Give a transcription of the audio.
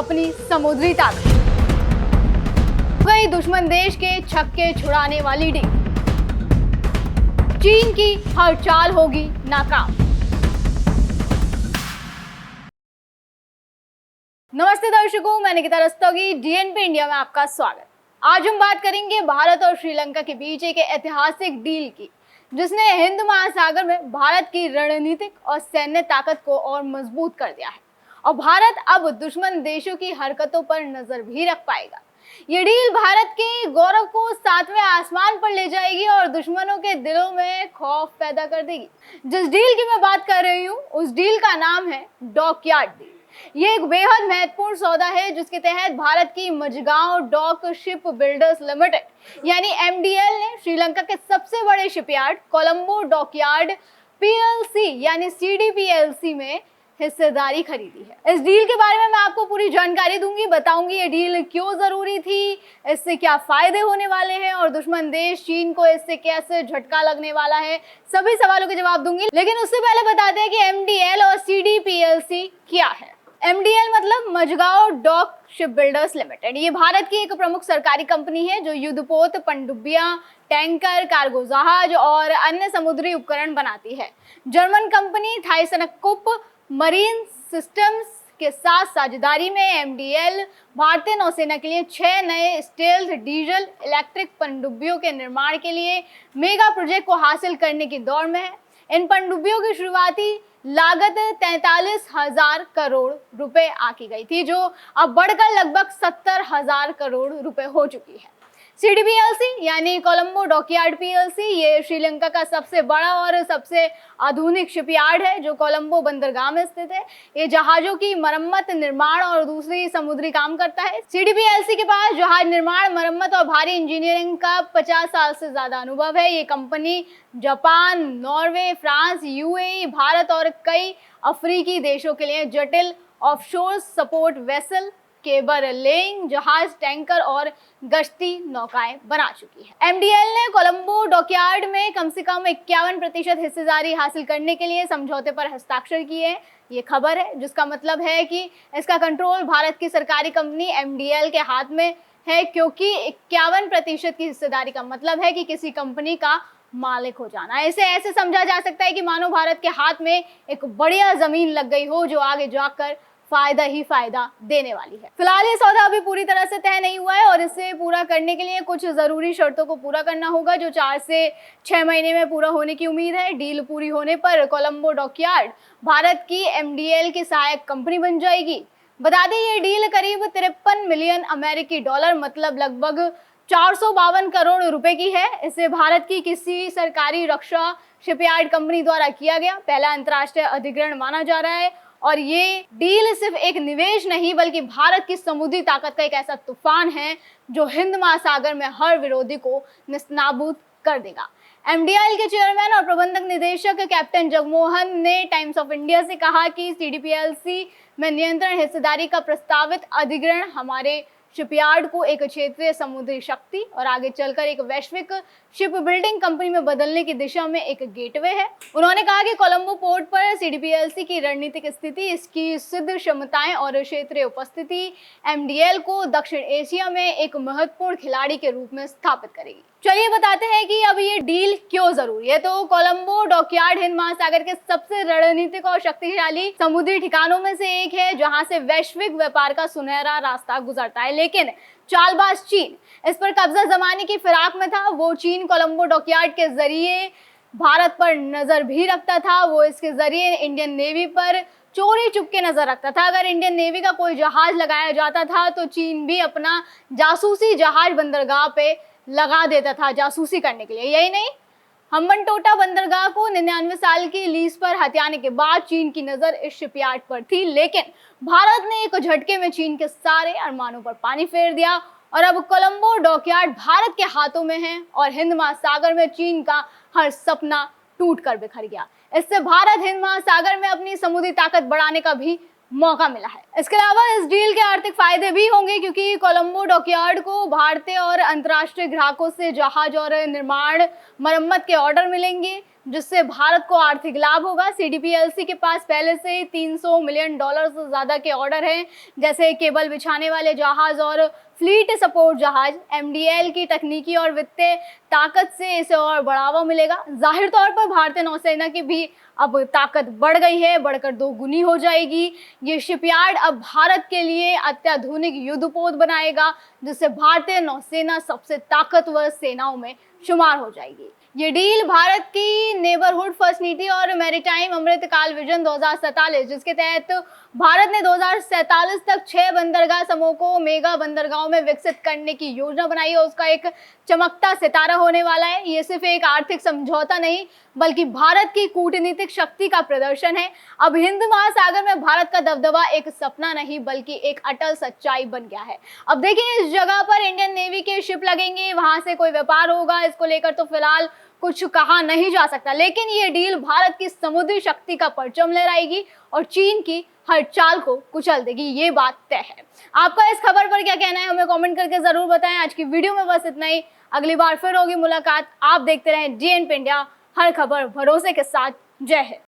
अपनी समुद्री ताकत। वही दुश्मन देश के छक्के छुड़ाने वाली डील। चीन की हर चाल होगी नाकाम। नमस्ते दर्शकों, मैं निकिता रस्तोगी, डीएनपी इंडिया में आपका स्वागत। आज हम बात करेंगे भारत और श्रीलंका के बीच एक ऐतिहासिक डील की, जिसने हिंद महासागर में भारत की रणनीतिक और सैन्य ताकत को और मजबूत कर दिया है। और भारत अब दुश्मन देशों की हरकतों पर नजर भी रख पाएगा। ये डील भारत के गौरव को सातवें आसमान पर ले जाएगी और दुश्मनों के दिलों में खौफ पैदा कर देगी। जिस डील की मैं बात कर रही हूँ, उस डील का नाम है डॉकयार्ड डील। ये एक बेहद महत्वपूर्ण सौदा है, जिसके तहत भारत की Mazagon Dock Shipbuilders Limited यानी एमडीएल ने श्रीलंका के सबसे बड़े शिपयार्ड कोलंबो डॉकयार्ड पीएलसी यानी सीडीपीएलसी में हिस्सेदारी खरीदी है। इस डील के बारे में मैं आपको पूरी जानकारी दूंगी, बताऊंगी ये डील क्यों जरूरी थी, इससे क्या फायदे होने वाले हैं और दुश्मन देश चीन को इससे कैसे झटका लगने वाला है। सभी सवालों के जवाब दूंगी, लेकिन उससे पहले बताते हैं कि एमडीएल और सीडीपीएलसी क्या है। एमडीएल मतलब Mazagon Dock Shipbuilders Limited. ये भारत की एक प्रमुख सरकारी कंपनी है जो युद्धपोत, पनडुब्बियां, टैंकर, कार्गो जहाज और अन्य समुद्री उपकरण बनाती है। जर्मन कंपनी थाइसनक्कुप मरीन सिस्टम्स के साथ साझेदारी में एमडीएल भारतीय नौसेना के लिए 6 नए स्टेल्थ डीजल इलेक्ट्रिक पनडुब्बियों के निर्माण के लिए मेगा प्रोजेक्ट को हासिल करने की दौड़ में है। इन पनडुब्बियों की शुरुआती लागत 43,000 करोड़ रुपए आंकी गई थी, जो अब बढ़कर लगभग 70,000 करोड़ रुपए हो चुकी है। सीडीपीएलसी यानी कोलंबो डॉकयार्ड पीएलसी ये श्रीलंका का सबसे बड़ा और सबसे आधुनिक शिपयार्ड है, जो कोलंबो बंदरगाह में स्थित है। ये जहाजों की मरम्मत, निर्माण और दूसरी समुद्री काम करता है। सीडीपीएलसी के पास जहाज निर्माण, मरम्मत और भारी इंजीनियरिंग का 50 साल से ज्यादा अनुभव है। ये company Japan, Norway, France, UAE, Bharat और कई अफ्रीकी देशों के लिए जटिल offshore support vessel, cable laying जहाज, टैंकर और गश्ती नौकाएं बना चुकी है। एमडीएल ने कोलंबो डॉकयार्ड में कम से कम 51% हिस्सेदारी हासिल करने के लिए समझौते पर हस्ताक्षर किए हैं। ये खबर है, जिसका मतलब है कि इसका कंट्रोल भारत की सरकारी कंपनी एमडीएल के हाथ में है, क्योंकि 51% की हिस्सेदारी का मतलब है कि किसी कंपनी का मालिक हो जाना। इसे ऐसे समझा जा सकता है कि मानो भारत के हाथ में एक बढ़िया जमीन लग गई हो, जो आगे जाकर फायदा ही फायदा देने वाली है। फिलहाल ये सौदा अभी पूरी तरह से तय नहीं हुआ है और इसे पूरा करने के लिए कुछ जरूरी शर्तों को पूरा करना होगा, जो 4 से 6 महीने में पूरा होने की उम्मीद है। डील पूरी होने पर कोलंबो डॉकयार्ड भारत की एमडीएल की सहायक कंपनी बन जाएगी। बता दें, ये डील करीब 53 मिलियन अमेरिकी डॉलर मतलब लगभग 452 करोड़ रुपए की है। इसे भारत की किसी सरकारी रक्षा शिपयार्ड कंपनी द्वारा किया गया पहला अंतर्राष्ट्रीय अधिग्रहण माना जा रहा है। और ये डील सिर्फ एक निवेश नहीं, बल्कि भारत की समुद्री ताकत का एक ऐसा तूफान है जो हिंद महासागर में हर विरोधी को निस्नाबूद कर देगा। एमडीएल के चेयरमैन और प्रबंधक निदेशक कैप्टन जगमोहन ने टाइम्स ऑफ इंडिया से कहा कि सीडीपीएलसी में नियंत्रण हिस्सेदारी का प्रस्तावित अधिग्रहण हमारे शिपयार्ड को एक क्षेत्रीय समुद्री शक्ति और आगे चलकर एक वैश्विक शिप बिल्डिंग कंपनी में बदलने की दिशा में एक गेटवे है। उन्होंने कहा कि कोलंबो पोर्ट पर सीडीपीएलसी की रणनीतिक स्थिति, इसकी सिद्ध क्षमताएं और क्षेत्रीय उपस्थिति एमडीएल को दक्षिण एशिया में एक महत्वपूर्ण खिलाड़ी के रूप में स्थापित करेगी। चलिए बताते हैं कि अब ये डील क्यों जरूरी है। तो कोलंबो डॉकयार्ड हिंद महासागर के सबसे रणनीतिक और शक्तिशाली समुद्री ठिकानों में से एक है, जहां से वैश्विक व्यापार का सुनहरा रास्ता गुजरता है। लेकिन चालबाज चीन इस पर कब्जा जमाने की फिराक में था। वो चीन कोलंबो डॉकयार्ड के जरिए भारत पर नजर भी रखता था। वो इसके जरिए इंडियन नेवी पर चोरी चुपके नजर रखता था। अगर इंडियन नेवी का कोई जहाज लगाया जाता था तो चीन भी अपना जासूसी जहाज बंदरगाह पे लगा देता था जासूसी करने के लिए। यही नहीं, हम्बनटोटा बंदरगाह को 99 साल की लीज पर हथियाने के बाद चीन की नजर इस शिपयार्ड पर थी, लेकिन भारत ने एक झटके में चीन के सारे अरमानों पर पानी फेर दिया और अब कोलंबो डॉकयार्ड भारत के हाथों में है और हिंद महासागर में चीन का हर सपना टूट कर बिखर गया। इससे भारत हिंद महासागर में अपनी समुद्री ताकत बढ़ाने का भी मौका मिला है। इसके अलावा इस डील के आर्थिक फायदे भी होंगे, क्योंकि कोलंबो डॉकयार्ड को भारतीय और अंतर्राष्ट्रीय ग्राहकों से जहाज और निर्माण मरम्मत के ऑर्डर मिलेंगे। जिससे भारत को आर्थिक लाभ होगा। सीडीपीएलसी के पास पहले से ही $300 मिलियन से ज्यादा के ऑर्डर हैं, जैसे केबल बिछाने वाले जहाज और फ्लीट सपोर्ट जहाज। एमडीएल की तकनीकी और वित्तीय ताकत से इसे और बढ़ावा मिलेगा। जाहिर तौर पर भारतीय नौसेना की भी अब ताकत बढ़ गई है, बढ़कर 2 गुनी हो जाएगी। ये शिपयार्ड अब भारत के लिए अत्याधुनिक युद्धपोत बनाएगा, जिससे भारतीय नौसेना सबसे ताकतवर सेनाओं में शुमार हो जाएगी। ये डील भारत की नेबरहुड फर्स्ट नीति और मैरीटाइम अमृतकाल विजन 2047, जिसके तहत भारत ने 2047 तक 6 बंदरगाह समूह को मेगा बंदरगाहों में विकसित करने की योजना बनाई है, उसका एक चमकता सितारा होने वाला है। ये सिर्फ एक आर्थिक समझौता नहीं, बल्कि भारत की कूटनीतिक शक्ति का प्रदर्शन है। अब हिंद महासागर में भारत का दबदबा एक सपना नहीं, बल्कि एक अटल सच्चाई बन गया है। अब देखिए, इस जगह पर इंडियन नेवी के शिप लगेंगे, वहां से कोई व्यापार होगा, इसको लेकर तो फिलहाल कुछ कहा नहीं जा सकता, लेकिन ये डील भारत की समुद्री शक्ति का परचम लहराएगी और चीन की हर चाल को कुचल देगी, ये बात तय है। आपका इस खबर पर क्या कहना है, हमें कमेंट करके जरूर बताएं। आज की वीडियो में बस इतना ही, अगली बार फिर होगी मुलाकात। आप देखते रहें DNP इंडिया, हर खबर भरोसे के साथ। जय हिंद।